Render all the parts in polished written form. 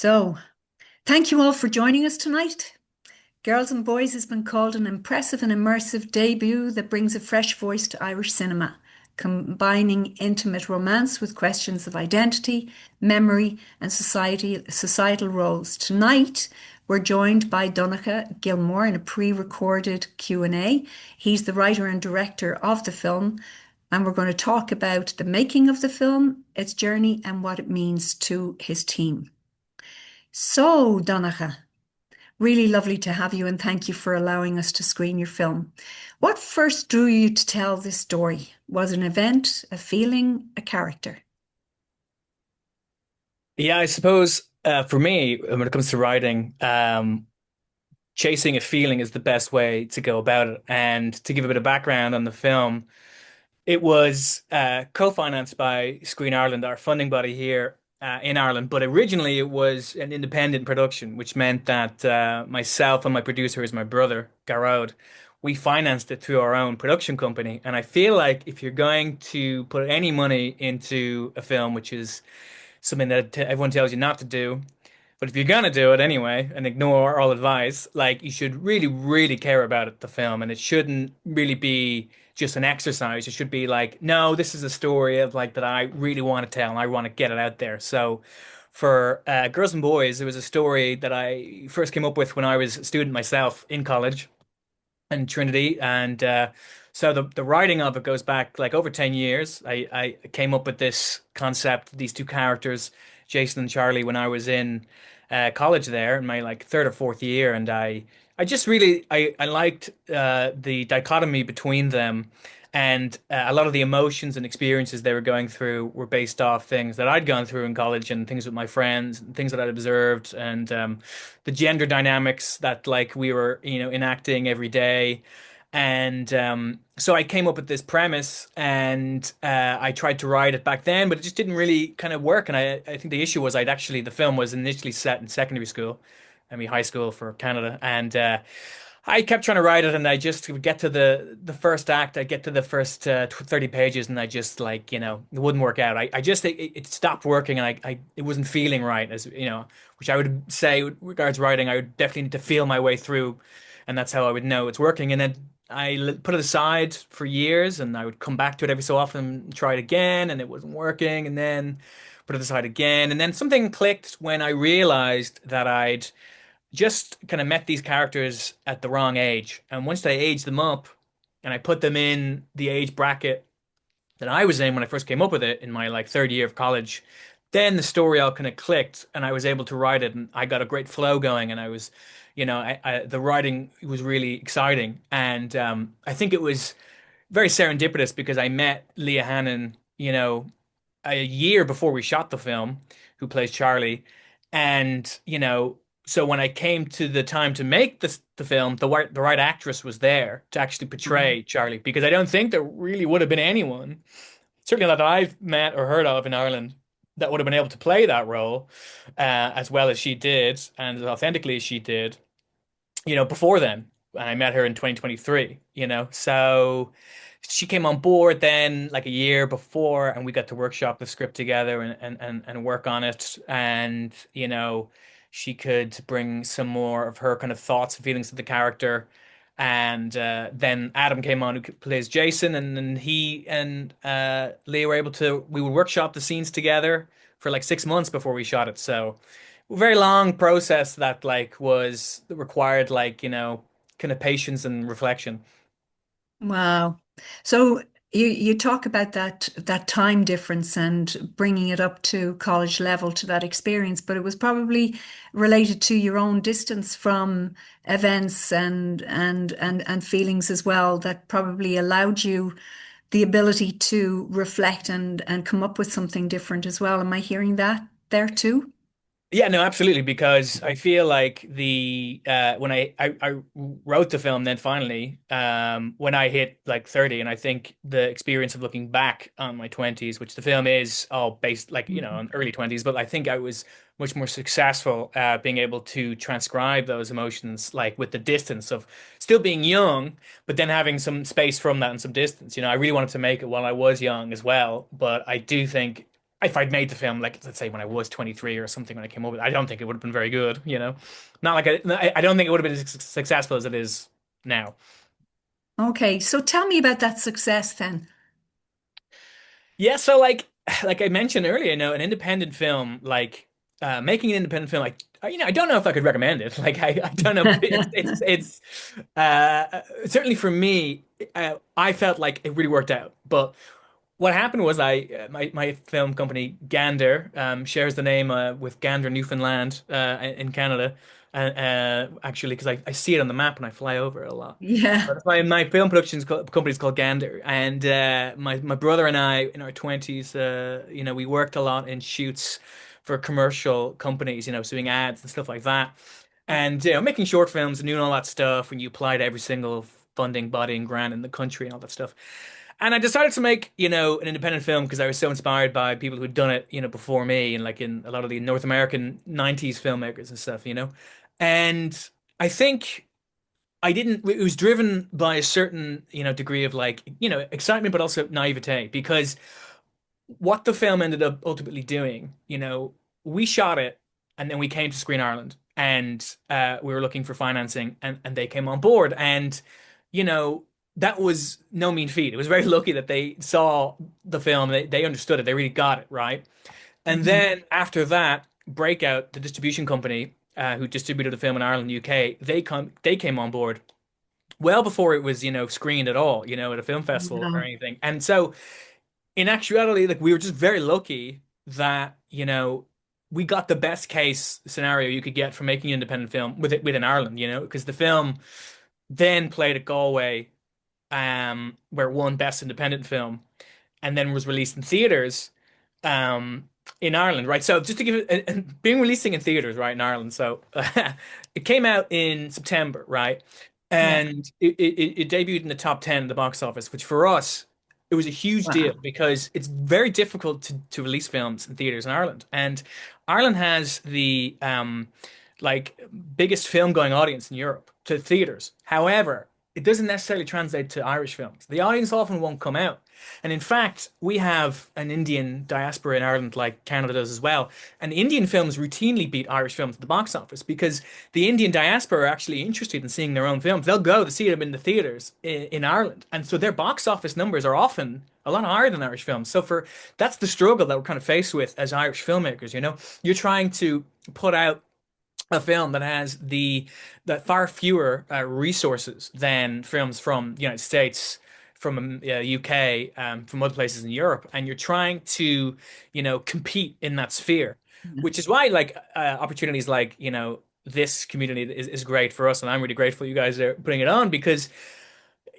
So, thank you all for joining us tonight. Girls and Boys has been called an impressive and immersive debut that brings a fresh voice to Irish cinema, combining intimate romance with questions of identity, memory, and societal roles. Tonight, we're joined by Donncha Gilmore in a pre-recorded Q&A. He's the writer and director of the film, and we're going to talk about the making of the film, its journey, and what it means to his team. So, Donncha, really lovely to have you and thank you for allowing us to screen your film. What first drew you to tell this story? Was it an event, a feeling, a character? Yeah, I suppose for me, when it comes to writing, chasing a feeling is the best way to go about it. And to give a bit of background on the film, it was co-financed by Screen Ireland, our funding body here in Ireland. But originally, it was an independent production, which meant that myself and my producer, who's my brother, Garrod, we financed it through our own production company. And I feel like if you're going to put any money into a film, which is something that everyone tells you not to do. But if you're gonna do it anyway and ignore all advice, like you should really, really care about it, the film, and it shouldn't really be just an exercise. It should be like, no, this is a story of like that I really want to tell and I want to get it out there. So for Girls and Boys, it was a story that I first came up with when I was a student myself in college in Trinity, and so the writing of it goes back like over 10 years. I came up with this concept, these two characters, Jason and Charlie, when I was in college there in my like third or fourth year, and I just really I liked the dichotomy between them. And a lot of the emotions and experiences they were going through were based off things that I'd gone through in college and things with my friends, and things that I'd observed, and the gender dynamics that like we were, enacting every day. And so I came up with this premise, and I tried to write it back then, but it just didn't really kind of work. And I think the issue was the film was initially set in secondary school, I mean high school for Canada, and I kept trying to write it, and I just would get to the first act. I get to the first 30 pages, and I just like, it wouldn't work out. I just it stopped working, and I it wasn't feeling right, as which I would say with regards to writing, I would definitely need to feel my way through, and that's how I would know it's working. And then put it aside for years, and I would come back to it every so often, and try it again, and it wasn't working, and then put it aside again, and then something clicked when I realized that I'd just kind of met these characters at the wrong age. And once I aged them up and I put them in the age bracket that I was in when I first came up with it in my like third year of college, then the story all kind of clicked and I was able to write it and I got a great flow going and I was, the writing was really exciting. And I think it was very serendipitous because I met Leah Hannon, a year before we shot the film, who plays Charlie. And, so when I came to the time to make the film, the right actress was there to actually portray Charlie, because I don't think there really would have been anyone, certainly that I've met or heard of in Ireland, that would have been able to play that role as well as she did and as authentically as she did, before then. And I met her in 2023, so she came on board then like a year before, and we got to workshop the script together and work on it. And, she could bring some more of her kind of thoughts and feelings to the character. And then Adam came on, who plays Jason, and then he and Leah were able to, we would workshop the scenes together for like 6 months before we shot it. So very long process that like was required like, kind of patience and reflection. Wow. So you talk about that time difference and bringing it up to college level to that experience, but it was probably related to your own distance from events and feelings as well that probably allowed you the ability to reflect and come up with something different as well. Am I hearing that there too? Yeah, no, absolutely. Because I feel like the when I wrote the film, then finally, when I hit like 30, and I think the experience of looking back on my 20s, which the film is all based like, Mhm. on early 20s, but I think I was much more successful being able to transcribe those emotions, like with the distance of still being young, but then having some space from that and some distance. I really wanted to make it while I was young as well, but I do think if I'd made the film, like let's say when I was 23 or something when I came over, I don't think it would have been very good, you know. Not like I don't think it would have been as successful as it is now. Okay, so tell me about that success then. Yeah, so like I mentioned earlier, an independent film, like making an independent film, like I don't know if I could recommend it. Like I don't know. It's certainly for me, I felt like it really worked out. But what happened was my film company Gander shares the name with Gander, Newfoundland in Canada, actually because I see it on the map when I fly over it a lot. Yeah. But my film company is called Gander, and my brother and I in our 20s, we worked a lot in shoots for commercial companies, doing ads and stuff like that, and making short films and doing all that stuff when you apply to every single funding body and grant in the country and all that stuff. And I decided to make, an independent film because I was so inspired by people who'd done it, before me and like in a lot of the North American 90s filmmakers and stuff. And I think I didn't, it was driven by a certain, degree of like, excitement, but also naivete because what the film ended up ultimately doing, we shot it and then we came to Screen Ireland and we were looking for financing and they came on board. And, you know, that was no mean feat. It was very lucky that they saw the film, they understood it, they really got it, right? And Mhm. then after that, Breakout, the distribution company who distributed the film in Ireland, UK, they came on board well before it was, screened at all, at a film festival or Wow. anything. And so in actuality, like we were just very lucky that, we got the best case scenario you could get from making an independent film with it within Ireland, because the film then played at Galway, where it won Best Independent Film, and then was released in theaters, um, in Ireland, right? So just to give it, and being releasing in theaters, right, in Ireland. So it came out in September, right? Yeah. And it debuted in the top 10 in the box office, which for us, it was a huge deal Wow. because it's very difficult to release films in theaters in Ireland. And Ireland has the like biggest film going audience in Europe to theaters. However, it doesn't necessarily translate to Irish films. The audience often won't come out. And in fact, we have an Indian diaspora in Ireland, like Canada does as well. And Indian films routinely beat Irish films at the box office because the Indian diaspora are actually interested in seeing their own films. They'll go to see them in the theaters in Ireland. And so their box office numbers are often a lot higher than Irish films. So that's the struggle that we're kind of faced with as Irish filmmakers, You're trying to put out a film that has that far fewer resources than films from the United States, from UK, from other places in Europe, and you're trying to, compete in that sphere, Yeah. which is why like opportunities like this community is great for us, and I'm really grateful you guys are putting it on because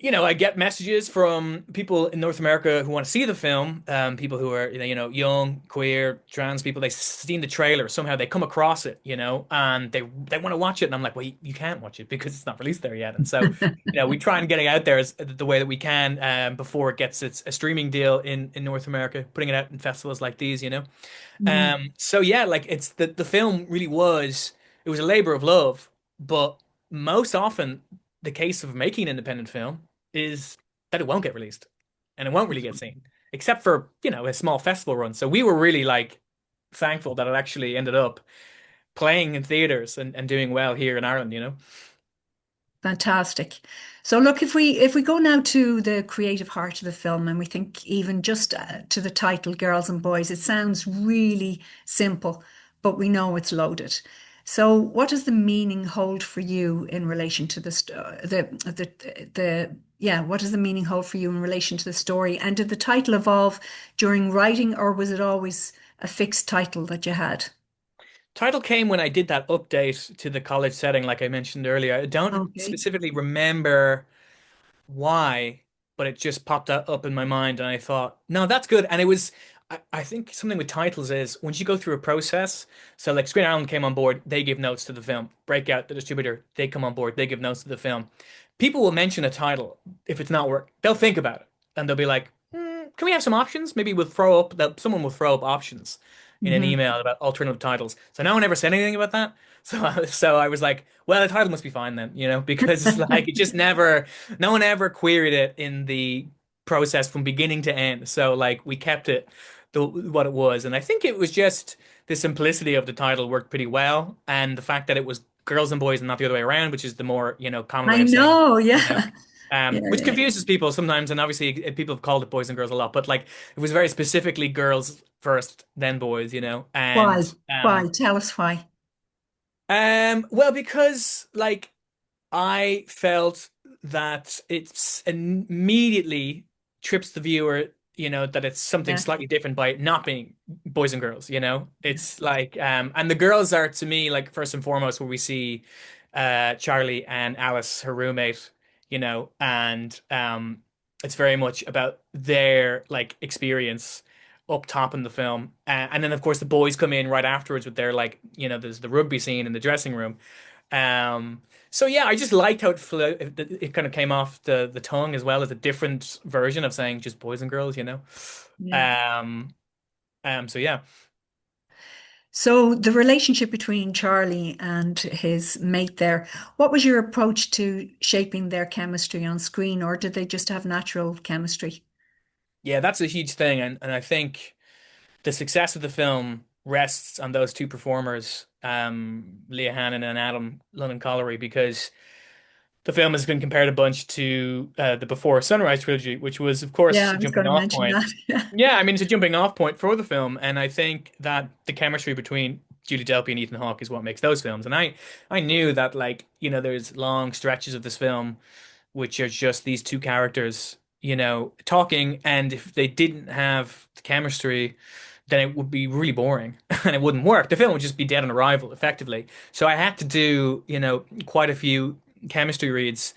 I get messages from people in North America who want to see the film, people who are, young, queer, trans people. They've seen the trailer. Somehow they come across it, and they want to watch it. And I'm like, well, you can't watch it because it's not released there yet. And so, we try and get it out there as the way that we can before it gets a streaming deal in North America, putting it out in festivals like these. Mhm. So yeah, like it's the film really it was a labor of love, but most often the case of making an independent film is that it won't get released and it won't really get seen, except for, a small festival run. So we were really like thankful that it actually ended up playing in theaters and doing well here in Ireland. Fantastic. So look, if we go now to the creative heart of the film and we think even just to the title Girls and Boys, it sounds really simple, but we know it's loaded. So what does the meaning hold for you in relation to what does the meaning hold for you in relation to the story? And did the title evolve during writing or was it always a fixed title that you had? Title came when I did that update to the college setting, like I mentioned earlier. I don't Okay. specifically remember why, but it just popped up in my mind, and I thought, no, that's good. And it was, I think something with titles is once you go through a process. So, like Screen Island came on board, they give notes to the film. Breakout, the distributor, they come on board, they give notes to the film. People will mention a title if it's not work. They'll think about it, and they'll be like, "Can we have some options?" Maybe we'll throw up that someone will throw up options in an Hmm. email about alternative titles. So no one ever said anything about that. So I was like, well, the title must be fine then, because like it just never, no one ever queried it in the process from beginning to end. So like we kept it what it was. And I think it was just the simplicity of the title worked pretty well, and the fact that it was girls and boys and not the other way around, which is the more, common way I of saying, know, you know, yeah. Yeah, which yeah. confuses people sometimes. And obviously, people have called it boys and girls a lot, but like it was very specifically girls first, then boys, Why? and Why? Tell us why. well, because like I felt that it's immediately trips the viewer, that it's something Yeah. slightly different by it not being boys and girls, It's like, and the girls are to me, like, first and foremost, where we see Charlie and Alice, her roommate, and it's very much about their like experience up top in the film. And then of course the boys come in right afterwards with their like, there's the rugby scene in the dressing room. So yeah, I just liked how it kind of came off the tongue as well as a different version of saying just boys and girls. Yeah. Um, so yeah. So the relationship between Charlie and his mate there, what was your approach to shaping their chemistry on screen, or did they just have natural chemistry? Yeah, that's a huge thing, and I think the success of the film rests on those two performers, Leah Hannon and Adam London Collery, because the film has been compared a bunch to the Before Sunrise trilogy, which was, of course, Yeah, a I was jumping going to off mention point. that. Yeah. Yeah, I mean, it's a jumping off point for the film, and I think that the chemistry between Julie Delpy and Ethan Hawke is what makes those films. And I knew that, like, there's long stretches of this film which are just these two characters, talking, and if they didn't have the chemistry, then it would be really boring and it wouldn't work. The film would just be dead on arrival, effectively. So I had to do, quite a few chemistry reads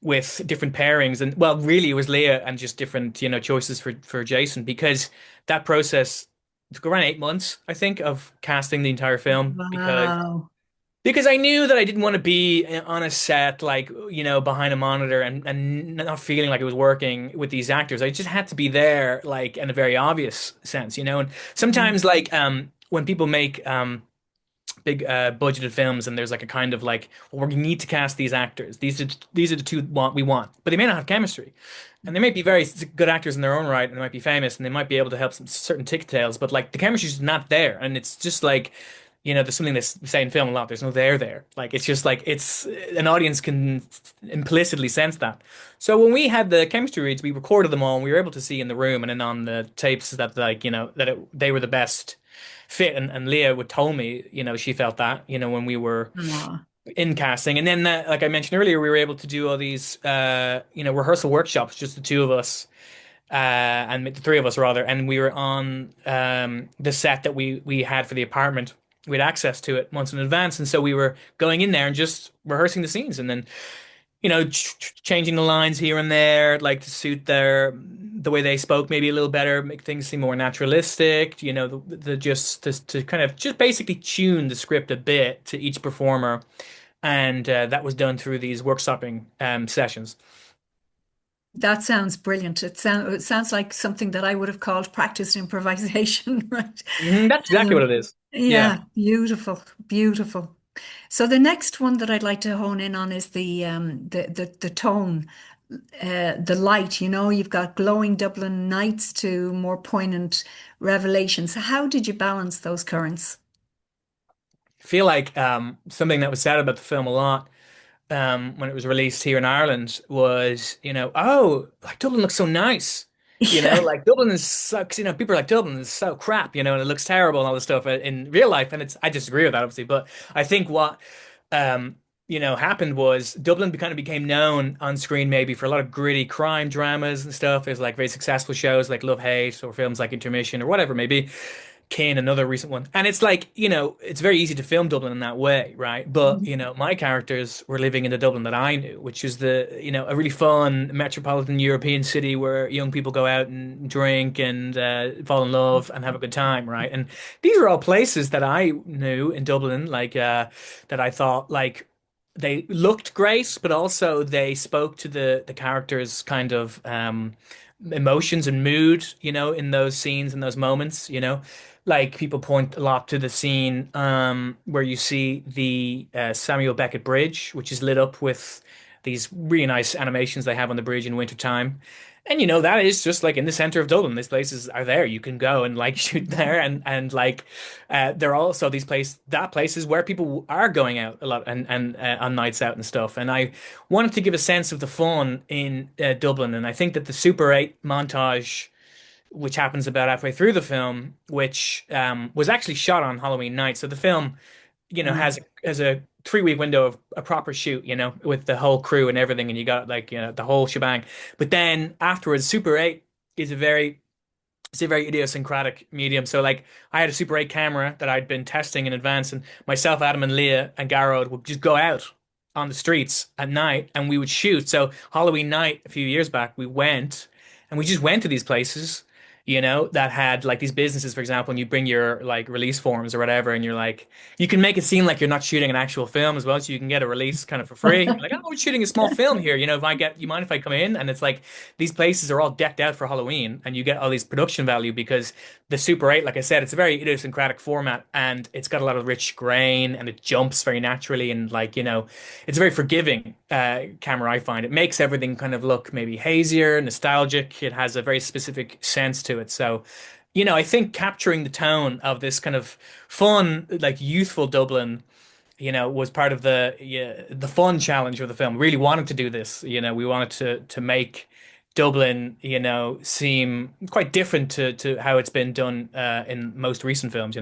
with different pairings, and well, really it was Leah and just different, choices for Jason, because that process took around 8 months, I think, of casting the entire film, Wow. because I knew that I didn't want to be on a set, like, behind a monitor and not feeling like it was working with these actors. I just had to be there, like, in a very obvious sense, and Mm. sometimes, like, when people make big budgeted films, and there's like a kind of like, well, we need to cast these actors. These are the two we want, but they may not have chemistry, and they might be very good actors in their own right, and they might be famous, and they might be able to help some certain tick tails, but like the chemistry's not there, and it's just like, there's something that's say in film a lot. There's no there. Like it's just like it's an audience can implicitly sense that. So when we had the chemistry reads, we recorded them all, and we were able to see in the room and then on the tapes that, like, they were the best fit. And Leah would tell me, she felt that, when we were Aw. in casting. And then that, like I mentioned earlier, we were able to do all these, rehearsal workshops, just the two of us, and the three of us rather. And we were on the set that we had for the apartment. We had access to it months in advance, and so we were going in there and just rehearsing the scenes, and then changing the lines here and there, like to suit the way they spoke maybe a little better, make things seem more naturalistic, the just to kind of just basically tune the script a bit to each performer. And that was done through these workshopping sessions. That sounds brilliant. It sounds like something that I would have called practiced improvisation, right? That's exactly what Um, it is. Yeah. yeah, beautiful, beautiful. So the next one that I'd like to hone in on is the tone, the light. You've got glowing Dublin nights to more poignant revelations. How did you balance those currents? I feel like something that was said about the film a lot when it was released here in Ireland was, oh, like Dublin looks so nice. Yeah. Like Dublin is so, 'cause, people are like Dublin is so crap, and it looks terrible and all this stuff in real life. And I disagree with that, obviously, but I think what, um, happened was Dublin kind of became known on screen maybe for a lot of gritty crime dramas and stuff. There's like very successful shows like Love Hate, or films like Intermission, or whatever maybe. Kane, another recent one. And it's like, it's very easy to film Dublin in that way, right? But, my characters were living in the Dublin that I knew, which is a really fun metropolitan European city where young people go out and drink and fall in love and have a good time, right? And these are all places that I knew in Dublin, like, that I thought, like, they looked great, but also they spoke to the characters' kind of emotions and mood, in those scenes and those moments, like people point a lot to the scene where you see the Samuel Beckett Bridge, which is lit up with these really nice animations they have on the bridge in wintertime. And that is just like in the center of Dublin. These places are there. You can go and like shoot there, and like there are also these places where people are going out a lot and on nights out and stuff. And I wanted to give a sense of the fun in Dublin, and I think that the Super 8 montage, which happens about halfway through the film, which was actually shot on Halloween night. So the film Ah, has a 3 week window of a proper shoot, with the whole crew and everything, and you got like the whole shebang. But then afterwards, Super 8 is a very idiosyncratic medium. So like I had a Super 8 camera that I'd been testing in advance, and myself, Adam, and Leah and Garrod would just go out on the streets at night and we would shoot. So Halloween night a few years back, we went and we just went to these places, that had like these businesses, for example, and you bring your like release forms or whatever, and you're like, you can make it seem like you're not shooting an actual film as well, so you can get a release kind of for free. You're like, oh, we're shooting a small film here. If I get, you mind if I come in? And it's like these places are all decked out for Halloween, and you get all these production value because the Super 8, like I said, it's a very idiosyncratic format, and it's got a lot of rich grain, and it jumps very naturally, and like it's a very forgiving camera. I find it makes everything kind of look maybe hazier, nostalgic. It has a very specific sense to it. So, I think capturing the tone of this kind of fun, like youthful Dublin, was part of the fun challenge of the film. We really wanted to do this. We wanted to make Dublin, seem quite different to how it's been done in most recent films.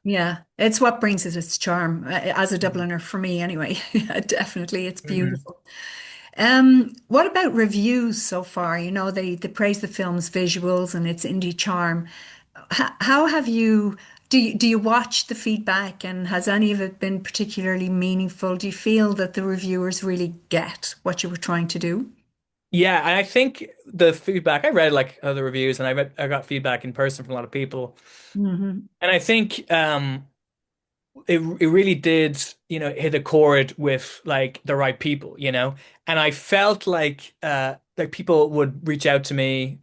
yeah, it's what brings it its charm as a Mhm. Dubliner for me anyway. Yeah, definitely, it's Mhm. beautiful. What about reviews so far? They praise the film's visuals and its indie charm. How have you do you watch the feedback, and has any of it been particularly meaningful? Do you feel that the reviewers really get what you were trying to do? Yeah, and I think the feedback I read like other reviews, and I got feedback in person from a lot of people, Hmm. and I think it really did, hit a chord with like the right people, and I felt like people would reach out to me,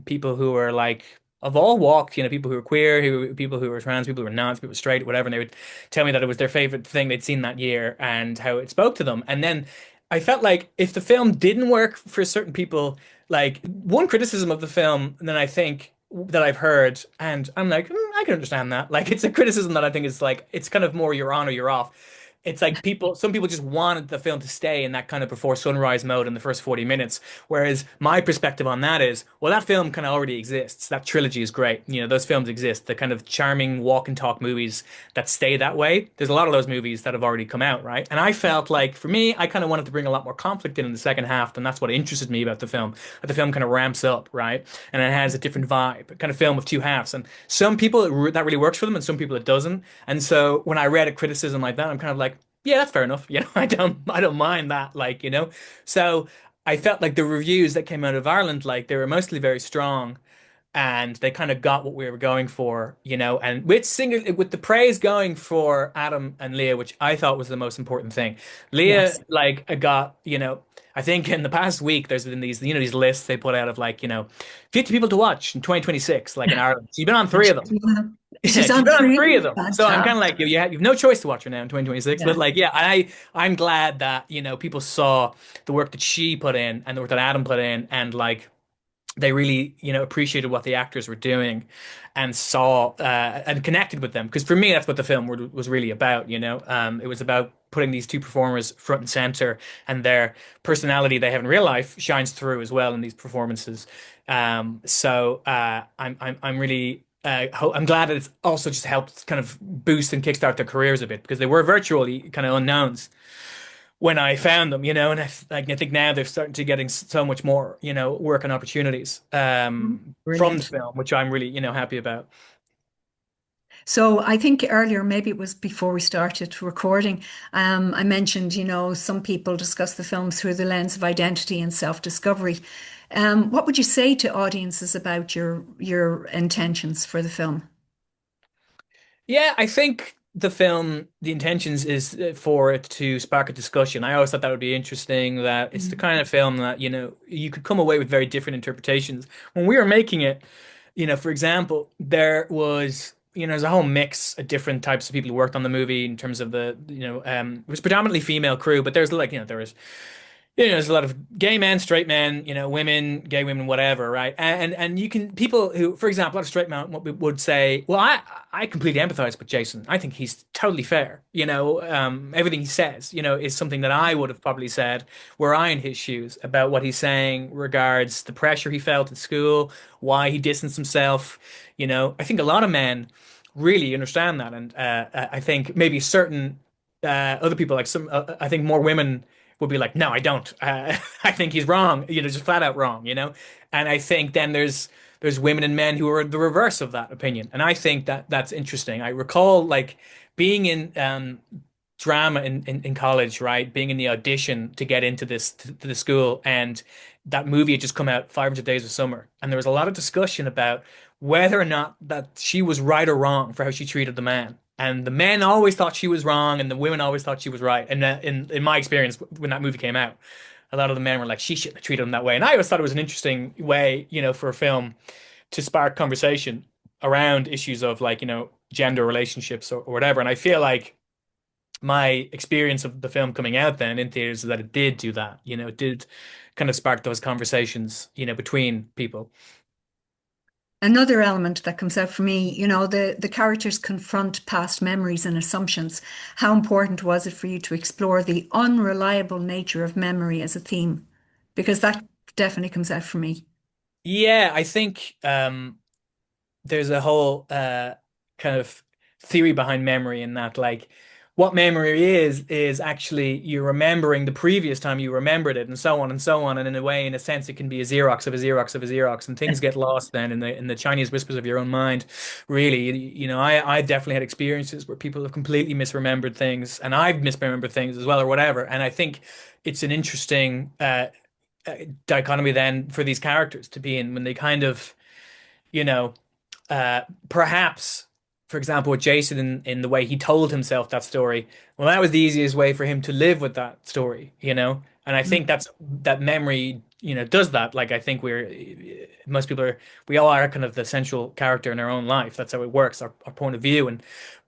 people who were like of all walks, people who were queer, people who were trans, people who were not, people who were straight, whatever, and they would tell me that it was their favorite thing they'd seen that year and how it spoke to them. And then I felt like if the film didn't work for certain people, like one criticism of the film, then I think that I've heard, and I'm like, I can understand that. Like, it's a criticism that I think is like, it's kind of more you're on or you're off. It's like some people just wanted the film to stay in that kind of before sunrise mode in the first 40 minutes. Whereas my perspective on that is, well, that film kind of already exists. That trilogy is great. Those films exist. The kind of charming walk and talk movies that stay that way. There's a lot of those movies that have already come out, right? And I felt like, for me, I kind of wanted to bring a lot more conflict in the second half, and that's what interested me about the film. That the film kind of ramps up, right? And it has a different vibe, a kind of film of two halves. And some people that really works for them, and some people it doesn't. And so when I read a criticism like that, I'm kind of like, yeah, that's fair enough. I don't mind that. So I felt like the reviews that came out of Ireland, like they were mostly very strong, and they kind of got what we were going for, and with the praise going for Adam and Leah, which I thought was the most important thing. Leah, Yes. like, got, I think in the past week there's been these lists they put out of like, 50 people to watch in 2026, like in Ireland. So you've been on And three of them. Yeah, she's she's on been on three. three of them. So I'm kind of like, Fantastic. you've no choice to watch her now in 2026. But Yeah. like, yeah, I'm glad that, people saw the work that she put in and the work that Adam put in, and like they really, appreciated what the actors were doing and saw and connected with them. Because for me, that's what the film was really about, it was about putting these two performers front and center, and their personality they have in real life shines through as well in these performances. I'm really I'm glad that it's also just helped kind of boost and kickstart their careers a bit, because they were virtually kind of unknowns when I found them, and I think now they're starting to getting so much more, work and opportunities from the Brilliant. film, which I'm really, happy about. So I think earlier, maybe it was before we started recording, I mentioned, some people discuss the film through the lens of identity and self-discovery. What would you say to audiences about your intentions for the film? Yeah, I think the intentions is for it to spark a discussion. I always thought that would be interesting, that it's the Mm. kind of film that, you could come away with very different interpretations. When we were making it, for example, there's a whole mix of different types of people who worked on the movie in terms of it was predominantly female crew, but there's like, there was there's a lot of gay men, straight men, women, gay women, whatever, right? And you can people who, for example, a lot of straight men would say, well, I completely empathize with Jason. I think he's totally fair. Everything he says, is something that I would have probably said were I in his shoes about what he's saying regards the pressure he felt at school, why he distanced himself. I think a lot of men really understand that, and I think maybe certain other people, like I think more women would be like, no, I don't. I think he's wrong, just flat out wrong. And I think then there's women and men who are the reverse of that opinion, and I think that that's interesting. I recall like being in drama in college, right? Being in the audition to get into this to the school, and that movie had just come out, 500 Days of Summer, and there was a lot of discussion about whether or not that she was right or wrong for how she treated the man. And the men always thought she was wrong, and the women always thought she was right. And in my experience, when that movie came out, a lot of the men were like, she shouldn't have treated him that way. And I always thought it was an interesting way, for a film to spark conversation around issues of like, gender relationships or whatever. And I feel like my experience of the film coming out then in theaters is that it did do that. It did kind of spark those conversations, between people. Another element that comes out for me, the characters confront past memories and assumptions. How important was it for you to explore the unreliable nature of memory as a theme? Because that definitely comes out for me. Yeah, I think there's a whole kind of theory behind memory in that like what memory is actually you remembering the previous time you remembered it and so on and so on, and in a way, in a sense, it can be a Xerox of a Xerox of a Xerox, and things get lost then in the Chinese whispers of your own mind. Really, I definitely had experiences where people have completely misremembered things, and I've misremembered things as well or whatever, and I think it's an interesting dichotomy then for these characters to be in when they kind of you know perhaps, for example, with Jason in the way he told himself that story, well, that was the easiest way for him to live with that story. And I think that memory, does that. Like, I think most people are, we all are kind of the central character in our own life. That's how it works, our point of view. And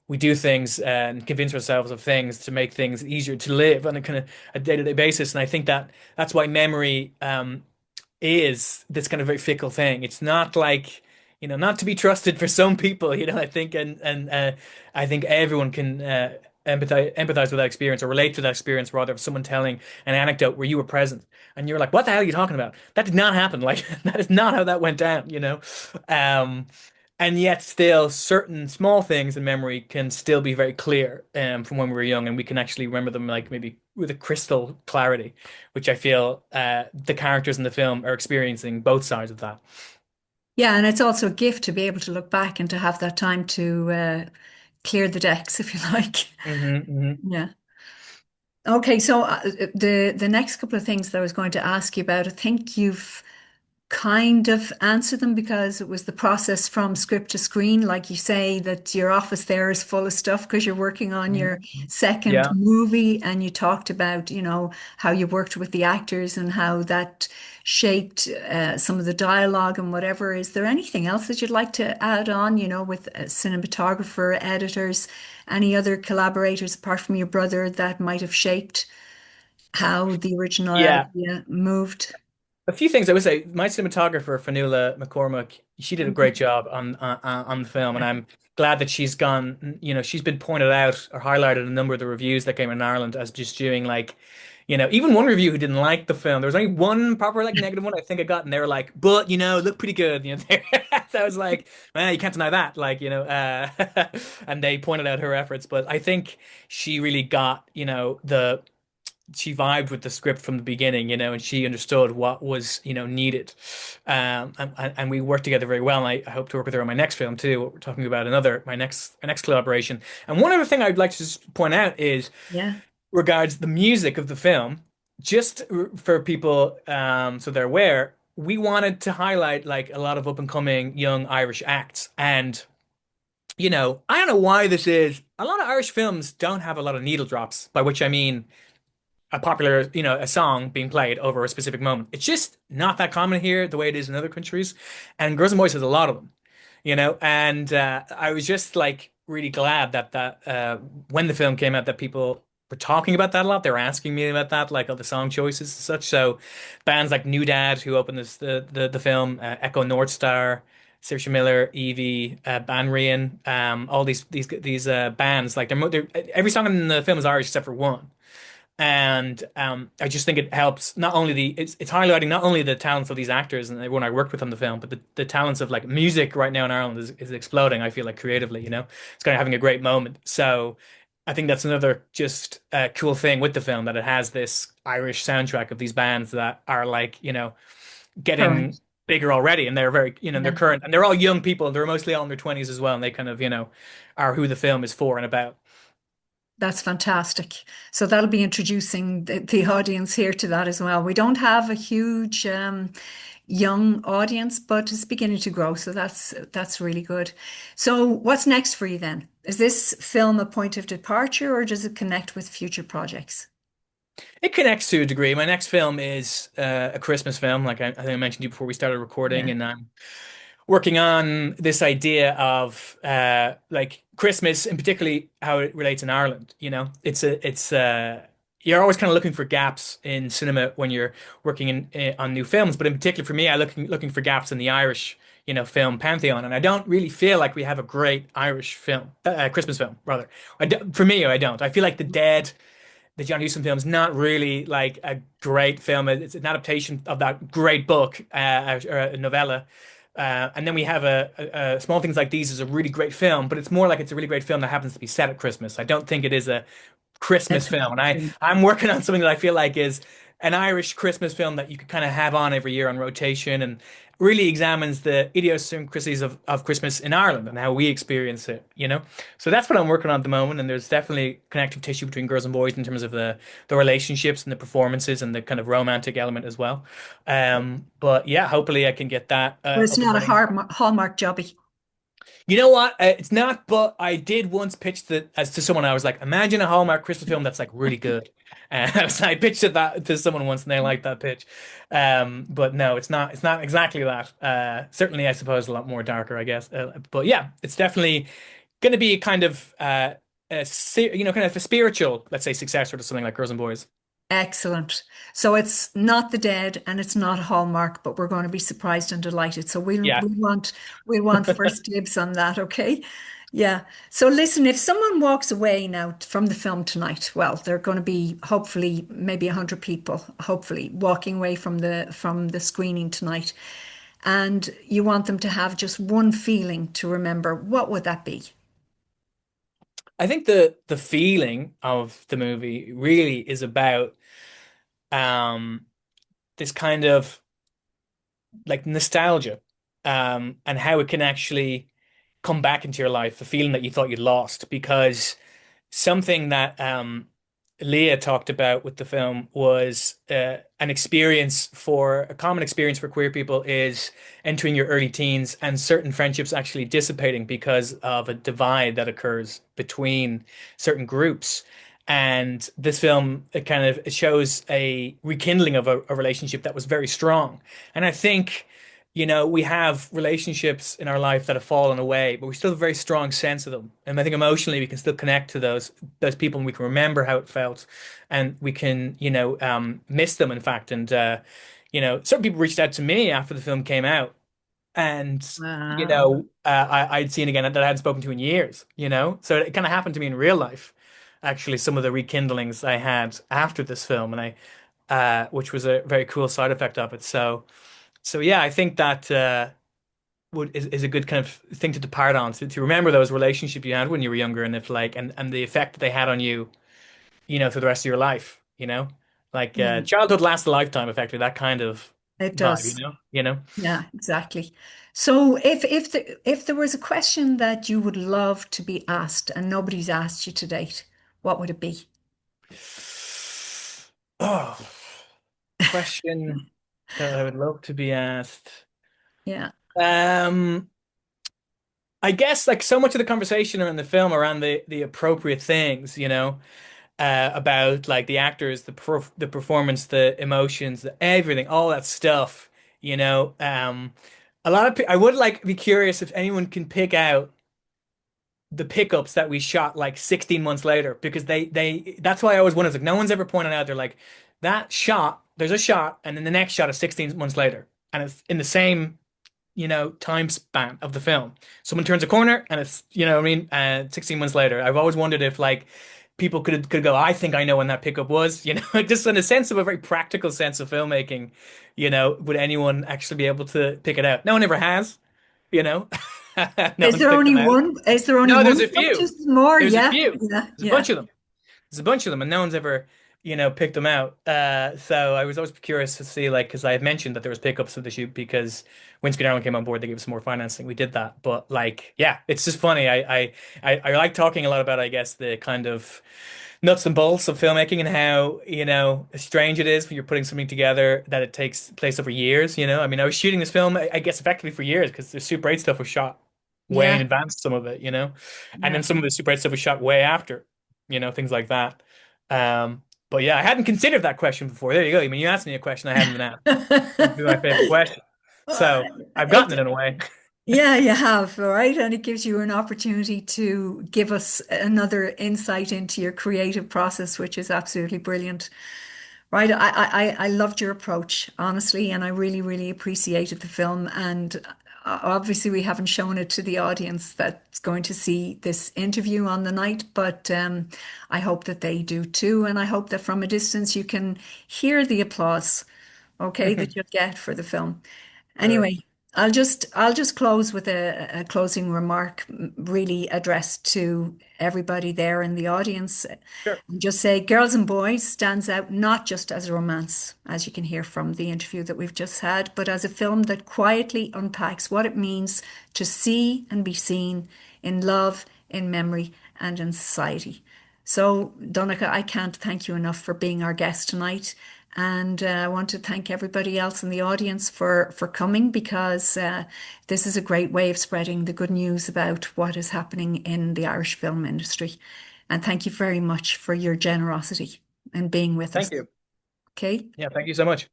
we do things and convince ourselves of things to make things easier to live on a kind of a day-to-day basis. And I think that that's why memory, is this kind of very fickle thing. It's not like, not to be trusted for some people, I think, and I think everyone can empathize with that experience or relate to that experience rather of someone telling an anecdote where you were present and you're like, what the hell are you talking about? That did not happen. Like that is not how that went down. Um, and yet still certain small things in memory can still be very clear from when we were young, and we can actually remember them like maybe with a crystal clarity, which I feel the characters in the film are experiencing both sides of that. Yeah, and it's also a gift to be able to look back and to have that time to clear the decks, if you like. Hmm. Yeah. Okay, so the next couple of things that I was going to ask you about, I think you've kind of answer them because it was the process from script to screen. Like you say, that your office there is full of stuff because you're working on Hmm. your second Yeah. movie, and you talked about, how you worked with the actors and how that shaped some of the dialogue and whatever. Is there anything else that you'd like to add on, with a cinematographer, editors, any other collaborators apart from your brother that might have shaped how the original Yeah. idea moved? A few things I would say. My cinematographer, Fanula McCormack, she did a great job on the film, and I'm glad that she's gone. She's been pointed out or highlighted in a number of the reviews that came in Ireland as just doing like, even one review who didn't like the film. There was only one proper like negative one I think I got, and they were like, "But it looked pretty good." So I was like, "Man, you can't deny that." Like, and they pointed out her efforts, but I think she really got, the she vibed with the script from the beginning, and she understood what was, needed. And we worked together very well. And I hope to work with her on my next film too. We're talking about my next collaboration. And one other thing I'd like to just point out is Yeah. regards the music of the film, just for people, so they're aware, we wanted to highlight like a lot of up and coming young Irish acts. And, I don't know why this is. A lot of Irish films don't have a lot of needle drops, by which I mean a popular, a song being played over a specific moment. It's just not that common here the way it is in other countries. And Girls and Boys has a lot of them, and I was just like really glad that when the film came out that people were talking about that a lot. They were asking me about that, like all the song choices and such. So bands like New Dad, who opened the film, Echo North Star, Saoirse Miller, Evie, Banrian, all these bands, like they're every song in the film is Irish except for one. And I just think it helps not only it's highlighting not only the talents of these actors and everyone I worked with on the film, but the talents of like music right now in Ireland is exploding. I feel like creatively, it's kind of having a great moment. So I think that's another just cool thing with the film that it has this Irish soundtrack of these bands that are like, getting Current. bigger already, and they're very, they're Yeah. current, and they're all young people. They're mostly all in their 20s as well, and they kind of, are who the film is for and about. That's fantastic. So that'll be introducing the audience here to that as well. We don't have a huge young audience, but it's beginning to grow. So that's really good. So what's next for you then? Is this film a point of departure or does it connect with future projects? It connects to a degree. My next film is a Christmas film, like I think I mentioned to you before we started recording, Yeah. and I'm working on this idea of like Christmas, and particularly how it relates in Ireland. It's you're always kind of looking for gaps in cinema when you're working on new films, but in particular for me, I looking for gaps in the Irish, film pantheon, and I don't really feel like we have a great Irish film, Christmas film, rather. For me, I don't. I feel like the John Huston film is not really like a great film. It's an adaptation of that great book, or a novella. And then we have Small Things Like These is a really great film, but it's more like it's a really great film that happens to be set at Christmas. I don't think it is a Christmas That's film. And I'm working on something that I feel like is an Irish Christmas film that you could kind of have on every year on rotation and really examines the idiosyncrasies of Christmas in Ireland and how we experience it. So that's what I'm working on at the moment, and there's definitely connective tissue between girls and boys in terms of the relationships and the performances and the kind of romantic element as well. But yeah, hopefully I can get that But it's up and not a running. Hallmark jobby. You know what? It's not, but I did once pitch that as to someone. I was like, imagine a Hallmark Christmas film that's like really good. And so I pitched it that to someone once, and they liked that pitch. But no, it's not. It's not exactly that. Certainly, I suppose a lot more darker, I guess. But yeah, it's definitely going to be a kind of kind of a spiritual, let's say, successor to something like Girls and Boys. Excellent. So it's not The Dead and it's not Hallmark, but we're going to be surprised and delighted. So Yeah. we'll want first dibs on that, okay? Yeah. So listen, if someone walks away now from the film tonight, well, they're going to be hopefully maybe 100 people, hopefully walking away from the screening tonight, and you want them to have just one feeling to remember, what would that be? I think the feeling of the movie really is about um this kind of like nostalgia, and how it can actually come back into your life, the feeling that you thought you'd lost. Because something that Leah talked about with the film was a common experience for queer people is entering your early teens and certain friendships actually dissipating because of a divide that occurs between certain groups. And this film, it shows a rekindling of a relationship that was very strong. And I think, we have relationships in our life that have fallen away, but we still have a very strong sense of them. And I think emotionally we can still connect to those people, and we can remember how it felt, and we can, miss them, in fact. And certain people reached out to me after the film came out, and Wow. I'd seen again that I hadn't spoken to in years. So it kind of happened to me in real life, actually, some of the rekindlings I had after this film, and which was a very cool side effect of it. So yeah, I think that is a good kind of thing to depart on, to remember those relationships you had when you were younger, and if like and the effect that they had on you, for the rest of your life. Like Yeah, childhood lasts a lifetime, effectively, that kind of it vibe, does. you know. Yeah, exactly. So if there was a question that you would love to be asked and nobody's asked you to date, what would it be? Oh, question that I would love to be asked. Yeah. Um, I guess like so much of the conversation around the film around the appropriate things, about like the actors, the performance, the emotions, everything, all that stuff, you know. A lot of I would like be curious if anyone can pick out the pickups that we shot like 16 months later because they that's why I always wonder, like no one's ever pointed out, they're like that shot, there's a shot and then the next shot is 16 months later and it's in the same, time span of the film. Someone turns a corner and it's, 16 months later. I've always wondered if like people could go, I think I know when that pickup was, just in a sense of a very practical sense of filmmaking, would anyone actually be able to pick it out? No one ever has, you know. No Is one's there picked only them out. one? Is there only No, one? there's a Or few. just more? There's a Yeah, few. yeah, There's a yeah, bunch of them. There's a bunch of them, and no one's ever, picked them out. So I was always curious to see, like, because I had mentioned that there was pickups of the shoot because when Ciné Gael came on board, they gave us some more financing. We did that, but like, yeah, it's just funny. I like talking a lot about, I guess, the kind of nuts and bolts of filmmaking and how, strange it is when you're putting something together that it takes place over years. I mean, I was shooting this film, I guess, effectively for years because the Super 8 stuff was shot way in yeah, advance, some of it, and yeah. then some of the Super 8 stuff was shot way after, things like that. But yeah, I hadn't considered that question before. There you go. I mean, you asked me a question I hadn't been asked. It'd be my favorite question. Well, So I've gotten it it, in a way. yeah, you have, all right, and it gives you an opportunity to give us another insight into your creative process, which is absolutely brilliant. Right. I loved your approach, honestly, and I really, really appreciated the film. And obviously, we haven't shown it to the audience that's going to see this interview on the night, but I hope that they do too. And I hope that from a distance you can hear the applause, okay, that you'll get for the film. Sure. Anyway, I'll just close with a closing remark, really addressed to everybody there in the audience. Sure. And just say, Girls and Boys stands out not just as a romance, as you can hear from the interview that we've just had, but as a film that quietly unpacks what it means to see and be seen in love, in memory, and in society. So, Donncha, I can't thank you enough for being our guest tonight. And I want to thank everybody else in the audience for coming because this is a great way of spreading the good news about what is happening in the Irish film industry. And thank you very much for your generosity and being with us. Thank you. Okay. Yeah, thank you so much.